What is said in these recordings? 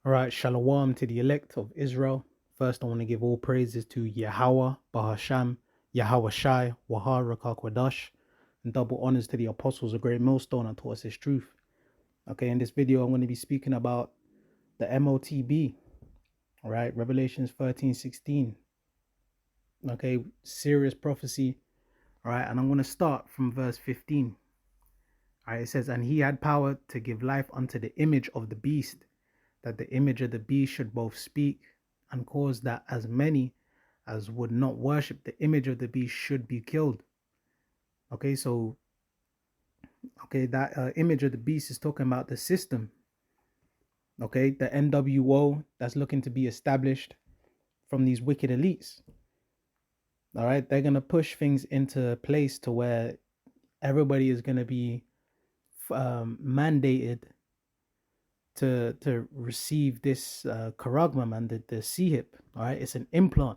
All right, shalom to the elect of Israel. First, I want to give all praises to Yahweh, Bahasham, Yahweh Shai, Wahar, Rakakwadash, and double honors to the apostles of Great Millstone and taught us his truth. Okay, in this video, I'm going to be speaking about the MOTB, all right, Revelations 13:16. Okay, serious prophecy, all right, and I'm going to start from verse 15. All right, it says, "And he had power to give life unto the image of the beast, that the image of the beast should both speak and cause that as many as would not worship the image of the beast should be killed." Okay, so that image of the beast is talking about the system. Okay, the NWO that's looking to be established from these wicked elites. All right, they're gonna push things into a place to where everybody is gonna be mandated to receive this charagma, man, the CHIP. All right, it's an implant.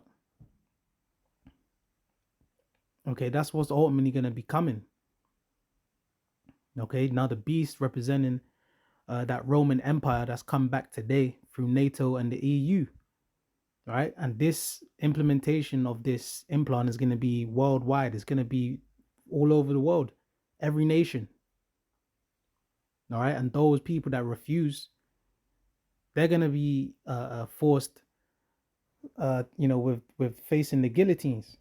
Okay, that's what's ultimately going to be coming. Okay, now the beast representing that Roman Empire that's come back today through NATO and the EU. All right, and this implementation of this implant is going to be worldwide. It's going to be all over the world, every nation. All right, and those people that refuse, they're going to be forced, with facing the guillotines.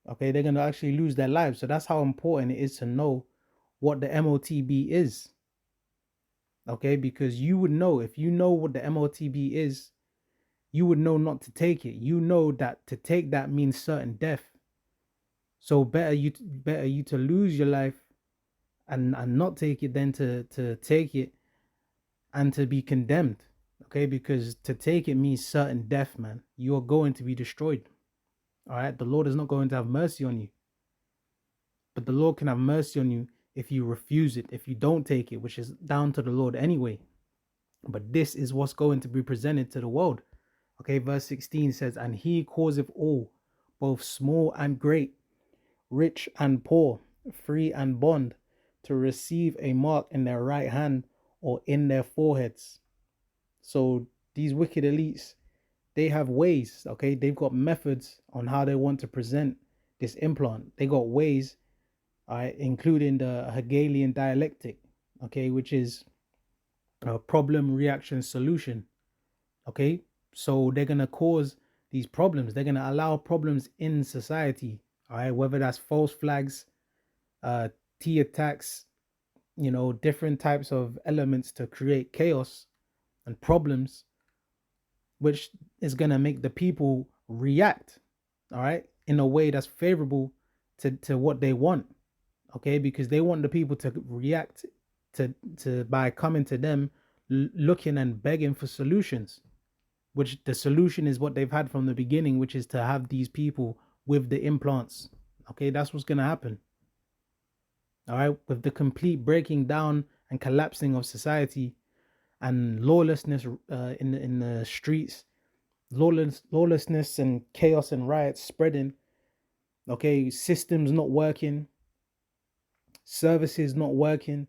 Okay, they're going to actually lose their lives. So that's how important it is to know what the MOTB is. Okay, because you would know, if you know what the MOTB is, you would know not to take it. You know that to take that means certain death. So better you to lose your life and not take it than to take it and to be condemned. Okay, because to take it means certain death, man. You are going to be destroyed. All right, the Lord is not going to have mercy on you, but the Lord can have mercy on you if you refuse it, if you don't take it, which is down to the Lord anyway. But this is what's going to be presented to the world. Okay, verse 16 says, "And he causeth all, both small and great, rich and poor, free and bond, to receive a mark in their right hand or in their foreheads." So these wicked elites, they have ways, okay? They've got methods on how they want to present this implant. They got ways, all right, including the Hegelian dialectic, okay, which is a problem, reaction, solution. Okay, so they're gonna cause these problems. They're gonna allow problems in society. All right, whether that's false flags, T attacks, different types of elements to create chaos and problems, which is gonna make the people react. All right, in a way that's favorable to what they want. Okay, because they want the people to react to by coming to them, looking and begging for solutions, which the solution is what they've had from the beginning, which is to have these people with the implants. Okay, that's what's going to happen. All right, with the complete breaking down and collapsing of society and lawlessness in the streets, lawlessness and chaos and riots spreading. Okay, systems not working, services not working,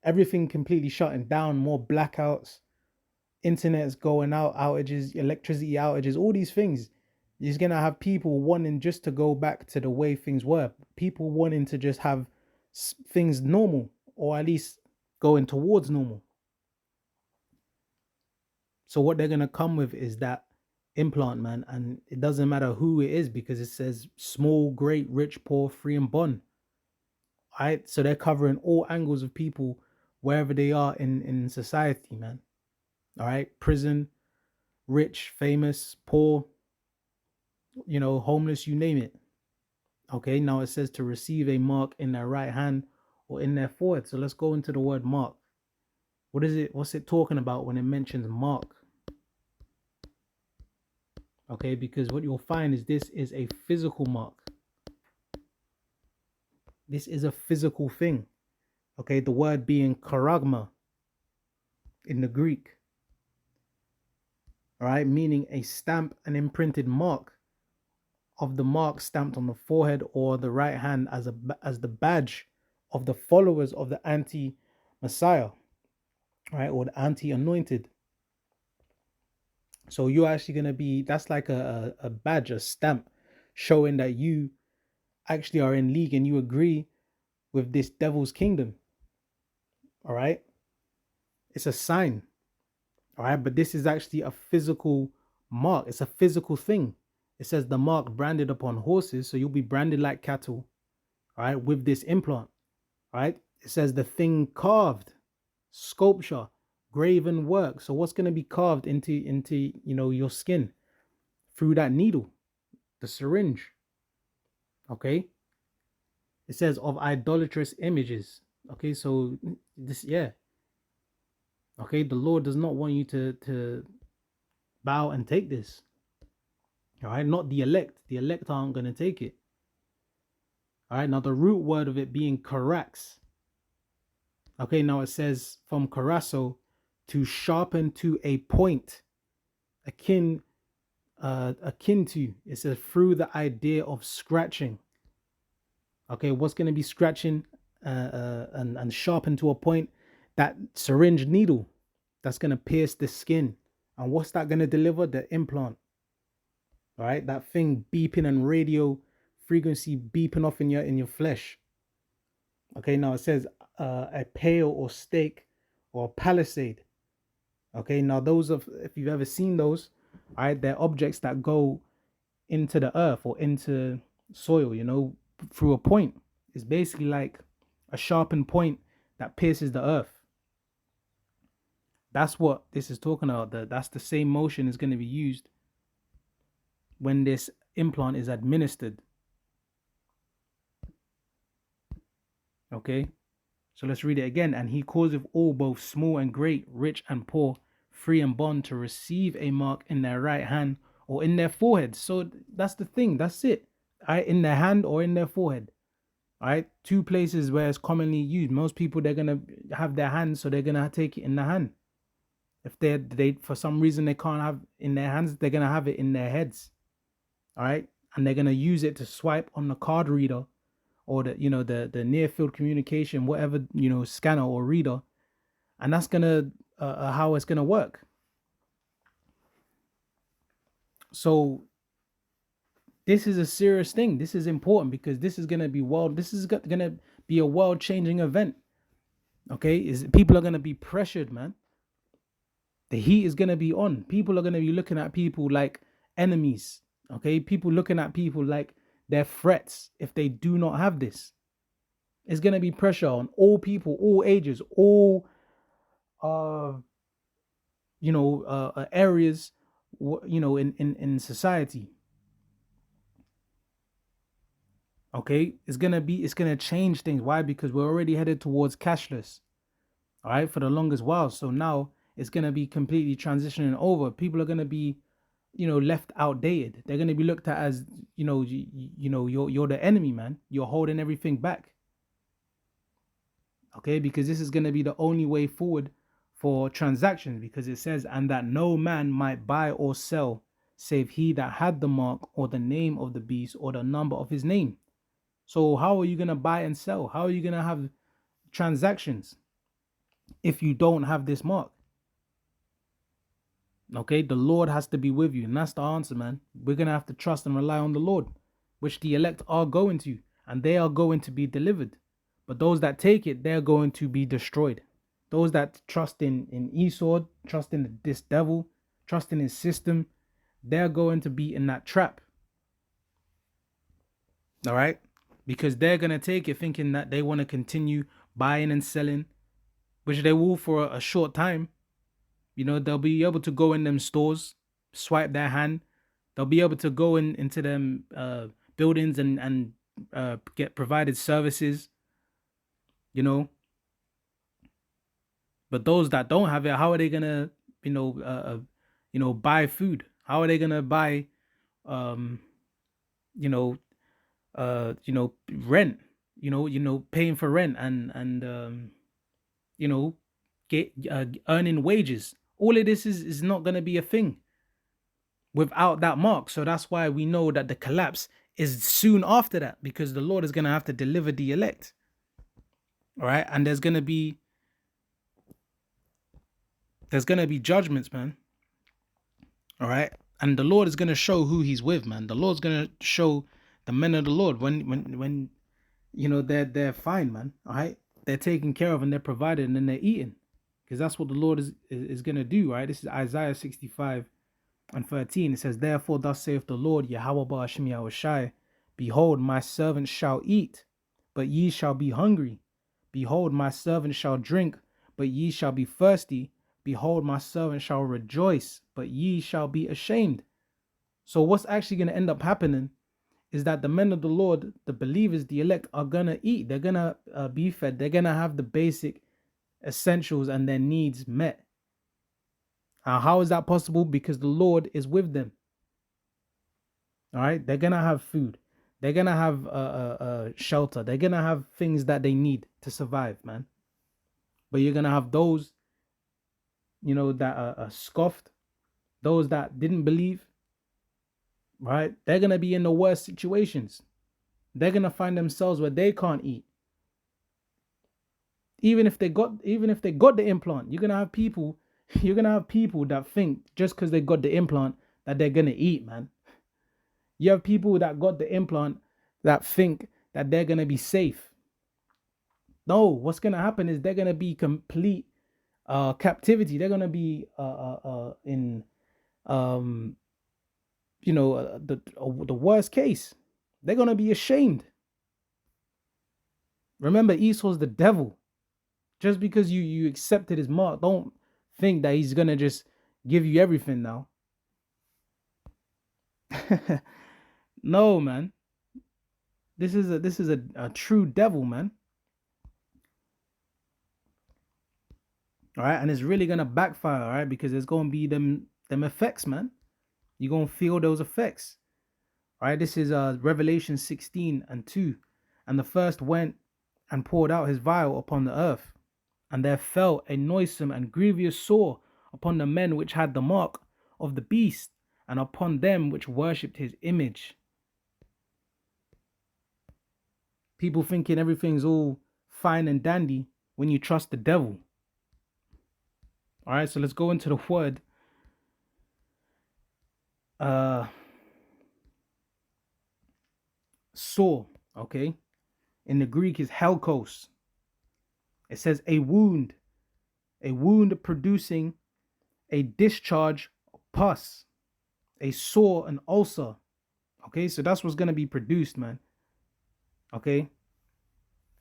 everything completely shutting down, more blackouts, internet's going out, outages, electricity outages, all these things. You're going to have people wanting just to go back to the way things were. People wanting to just have things normal, or at least going towards normal. So what they're going to come with is that implant, man. And it doesn't matter who it is, because it says small, great, rich, poor, free and bond. All right, so they're covering all angles of people wherever they are in society, man. All right, prison, rich, famous, poor, homeless, you name it. Okay, now it says to receive a mark in their right hand or in their forehead. So let's go into the word mark. What is it? What's it talking about when it mentions mark? Okay, because what you'll find is this is a physical mark. This is a physical thing. Okay, the word being charagma in the Greek. All right, meaning a stamp, an imprinted mark of the mark stamped on the forehead or the right hand as the badge of the followers of the anti-Messiah, right, or the anti-anointed. So you're actually gonna be, that's like a badge, a stamp, showing that you actually are in league and you agree with this devil's kingdom. All right. It's a sign. All right. But this is actually a physical mark. It's a physical thing. It says the mark branded upon horses. So you'll be branded like cattle. All right. With this implant. All right. It says the thing carved, sculpture, graven work. So what's going to be carved into your skin through that needle, the syringe. Okay. It says of idolatrous images. Okay. So this, yeah. Okay. The Lord does not want you to bow and take this. All right. Not the elect. The elect aren't going to take it. All right. Now the root word of it being karax. Okay. Now it says from karasso, to sharpen to a point, akin to, it says through the idea of scratching. Okay, what's going to be scratching and sharpened to a point? That syringe needle that's going to pierce the skin. And what's that going to deliver? The implant. All right, that thing beeping and radio frequency beeping off in your flesh. Okay, now it says a pale or stake or palisade. Okay, now those of, if you've ever seen those, all right, they're objects that go into the earth or into soil, through a point. It's basically like a sharpened point that pierces the earth. That's what this is talking about. That's the same motion is going to be used when this implant is administered. Okay, so let's read it again. And he causeth all, both small and great, rich and poor, free and bond, to receive a mark in their right hand or in their forehead. So that's the thing. That's it. All right, in their hand or in their forehead. All right, two places where it's commonly used. Most people, they're gonna have their hands, so they're gonna take it in the hand. If they for some reason they can't have in their hands, they're gonna have it in their heads. All right, and they're gonna use it to swipe on the card reader or the near field communication, whatever, scanner or reader, and that's gonna how it's gonna work. So this is a serious thing. This is important because this is gonna be this is gonna be a world changing event. Okay, people are gonna be pressured, man. The heat is gonna be on. People are gonna be looking at people like enemies. Okay, people looking at people like they're threats if they do not have this. It's gonna be pressure on all people, all ages, all areas, in society. Okay, it's gonna change things. Why? Because we're already headed towards cashless. All right, for the longest while. So now it's gonna be completely transitioning over. People are gonna be, left outdated. They're gonna be looked at as, you're the enemy, man. You're holding everything back. Okay, because this is gonna be the only way forward for transactions, because it says, and that no man might buy or sell save he that had the mark or the name of the beast or the number of his name. So how are you gonna buy and sell? How are you gonna have transactions if you don't have this mark? Okay, the Lord has to be with you, and that's the answer, man. We're gonna have to trust and rely on the Lord, which the elect are going to, and they are going to be delivered. But those that take it, they're going to be destroyed. Those that trust in Esau, trust in this devil, trust in his system, they're going to be in that trap. All right, because they're gonna take it thinking that they want to continue buying and selling, which they will for a short time. They'll be able to go in them stores, swipe their hand. They'll be able to go into them buildings and get provided services. But those that don't have it, how are they gonna, buy food? How are they gonna buy, you know, rent? Paying for rent and get earning wages. All of this is not gonna be a thing without that mark. So that's why we know that the collapse is soon after that, because the Lord is gonna have to deliver the elect. All right, and there's gonna be judgments, man. All right. And the Lord is going to show who he's with, man. The Lord's going to show the men of the Lord when they're fine, man. All right. They're taken care of and they're provided and then they're eating. Because that's what the Lord is going to do, right? This is Isaiah 65:13. It says, therefore, thus saith the Lord, Yahweh Ba'ashem Yahushai, behold, my servants shall eat, but ye shall be hungry. Behold, my servant shall drink, but ye shall be thirsty. Behold, my servant shall rejoice, but ye shall be ashamed. So what's actually going to end up happening is that the men of the Lord, the believers, the elect, are going to eat. They're going to be fed. They're going to have the basic essentials and their needs met. How is that possible? Because the Lord is with them. All right. They're going to have food. They're going to have shelter. They're going to have things that they need to survive, man. But you're going to have those, that are scoffed, those that didn't believe, right? They're going to be in the worst situations. They're going to find themselves where they can't eat. Even if they got the implant, you're going to have people that think just because they got the implant that they're going to eat, man. You have people that got the implant that think that they're going to be safe. No, what's going to happen is they're going to be complete captivity. They're going to be in the worst case. They're going to be ashamed. Remember, Esau's the devil. Just because you accepted his mark, don't think that he's going to just give you everything now. No, man. This is a true devil, man. All right, and it's really gonna backfire, all right, because there's gonna be them effects, man. You're gonna feel those effects. All right, this is Revelation 16:2. And the first went and poured out his vial upon the earth, and there fell a noisome and grievous sore upon the men which had the mark of the beast, and upon them which worshipped his image. People thinking everything's all fine and dandy when you trust the devil. All right, so let's go into the word. Sore, okay? In the Greek is helkos. It says a wound producing a discharge of pus, a sore, an ulcer. Okay, so that's what's gonna be produced, man. Okay.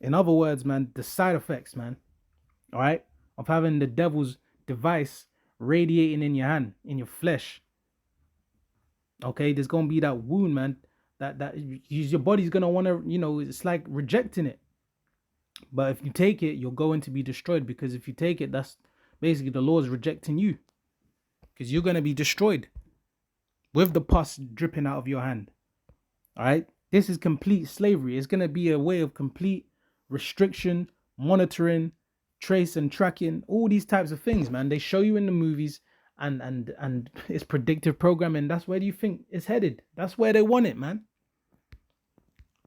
In other words, man, the side effects, man. All right, of having the devil's device radiating in your hand, in your flesh. Okay, there's gonna be that wound, man. That your body's gonna wanna, it's like rejecting it. But if you take it, you're going to be destroyed, because if you take it, that's basically the Lord's rejecting you, because you're gonna be destroyed with the pus dripping out of your hand. All right, this is complete slavery. It's gonna be a way of complete restriction, monitoring, trace and tracking, all these types of things, man. They show you in the movies, and it's predictive programming. That's where do you think it's headed? That's where they want it, man.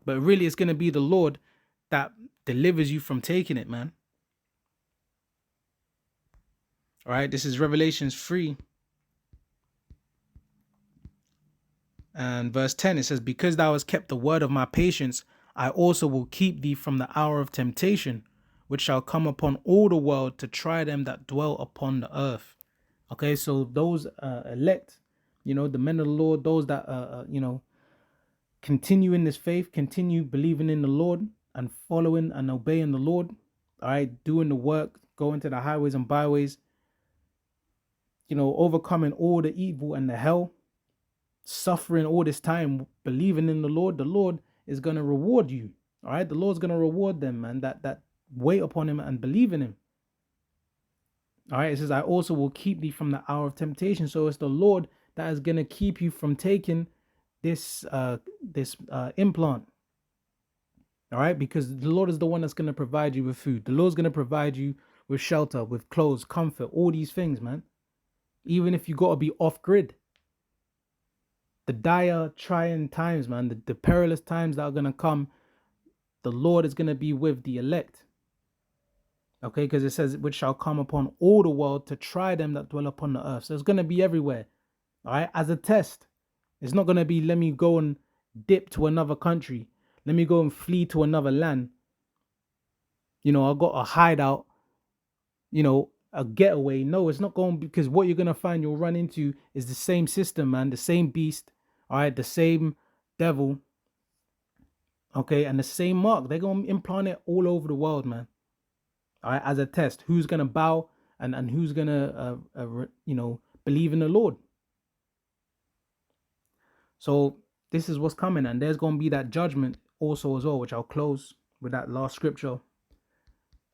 But really, it's gonna be the Lord that delivers you from taking it, man. All right, this is Revelations 3 and verse 10. It says, because thou hast kept the word of my patience, I also will keep thee from the hour of temptation, which shall come upon all the world to try them that dwell upon the earth. Okay, so those elect, the men of the Lord, those that continue in this faith, continue believing in the Lord and following and obeying the Lord. All right, doing the work, going to the highways and byways, overcoming all the evil and the hell, suffering all this time, believing in the Lord is gonna reward you. All right, the Lord's gonna reward them, man, that wait upon him and believe in him. All right, it says, I also will keep thee from the hour of temptation. So it's the Lord that is gonna keep you from taking this implant. All right, because the Lord is the one that's gonna provide you with food. The Lord's gonna provide you with shelter, with clothes, comfort, all these things, man. Even if you gotta be off grid. The dire, trying times, man, the perilous times that are gonna come, the Lord is gonna be with the elect. Okay, because it says, which shall come upon all the world to try them that dwell upon the earth. So it's gonna be everywhere. All right, as a test. It's not gonna be let me go and dip to another country. Let me go and flee to another land. I got a hideout, a getaway. No, it's not going, because what you're gonna find you'll run into is the same system, man, the same beast, all right, the same devil, okay, and the same mark. They're gonna implant it all over the world, man. All right, as a test, who's gonna bow and who's gonna believe in the Lord. So this is what's coming, and there's gonna be that judgment also as well, which I'll close with that last scripture.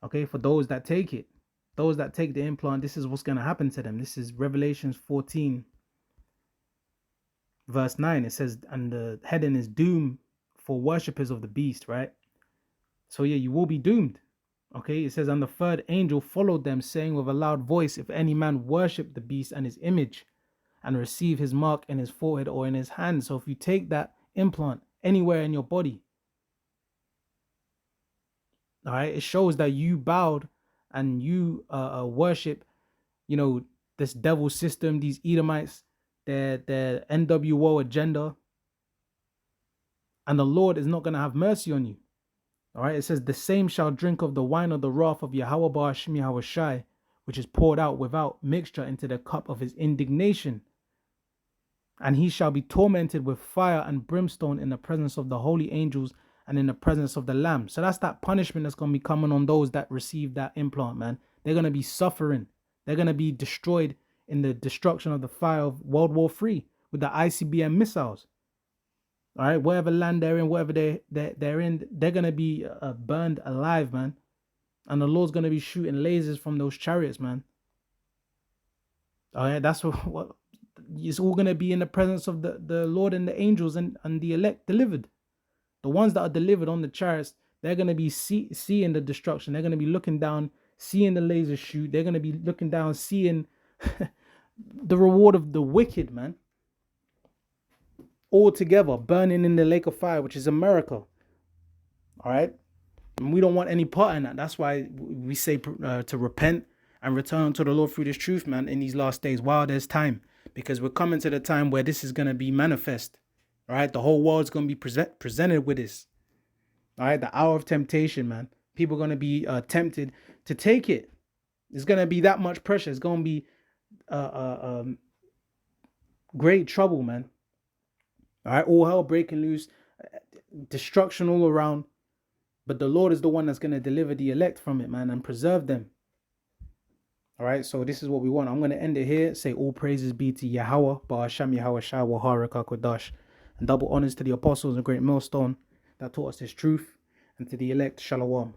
Okay, for those that take it, those that take the implant, this is what's going to happen to them. This is Revelations 14, verse 9. It says, and the heading is doom for worshippers of the beast, right? So yeah, you will be doomed. Okay, it says, and the third angel followed them, saying with a loud voice, if any man worship the beast and his image and receive his mark in his forehead or in his hand. So if you take that implant anywhere in your body, all right, it shows that you bowed and you worship, this devil system, these Edomites, their NWO agenda, and the Lord is not going to have mercy on you. All right, it says, the same shall drink of the wine of the wrath of Yahweh Ba'ashim Yahweh Shai, which is poured out without mixture into the cup of his indignation. And he shall be tormented with fire and brimstone in the presence of the holy angels and in the presence of the Lamb. So that's that punishment that's going to be coming on those that receive that implant, man. They're going to be suffering. They're going to be destroyed in the destruction of the fire of World War III with the ICBM missiles. All right, wherever land they're in, wherever they're in, they're going to be burned alive, man. And the Lord's going to be shooting lasers from those chariots, man. All right, that's what it's all going to be in the presence of the Lord and the angels and the elect delivered. The ones that are delivered on the chariots, they're going to be seeing the destruction. They're going to be looking down, seeing the laser shoot. They're going to be looking down, seeing the reward of the wicked, man. All together, burning in the lake of fire, which is America. All right? And we don't want any part in that. That's why we say to repent and return to the Lord through this truth, man, in these last days while there's time. Because we're coming to the time where this is going to be manifest. All right? The whole world's going to be presented with this. All right? The hour of temptation, man. People are going to be tempted to take it. It's going to be that much pressure. It's going to be great trouble, man. All right? All hell breaking loose. Destruction all around. But the Lord is the one that's going to deliver the elect from it, man, and preserve them. All right, so this is what we want. I'm going to end it here. Say all praises be to Yahweh, Ba'asham Yahweh Shai Waharaka Kodash. And double honors to the apostles and great millstone that taught us this truth. And to the elect, Shalom.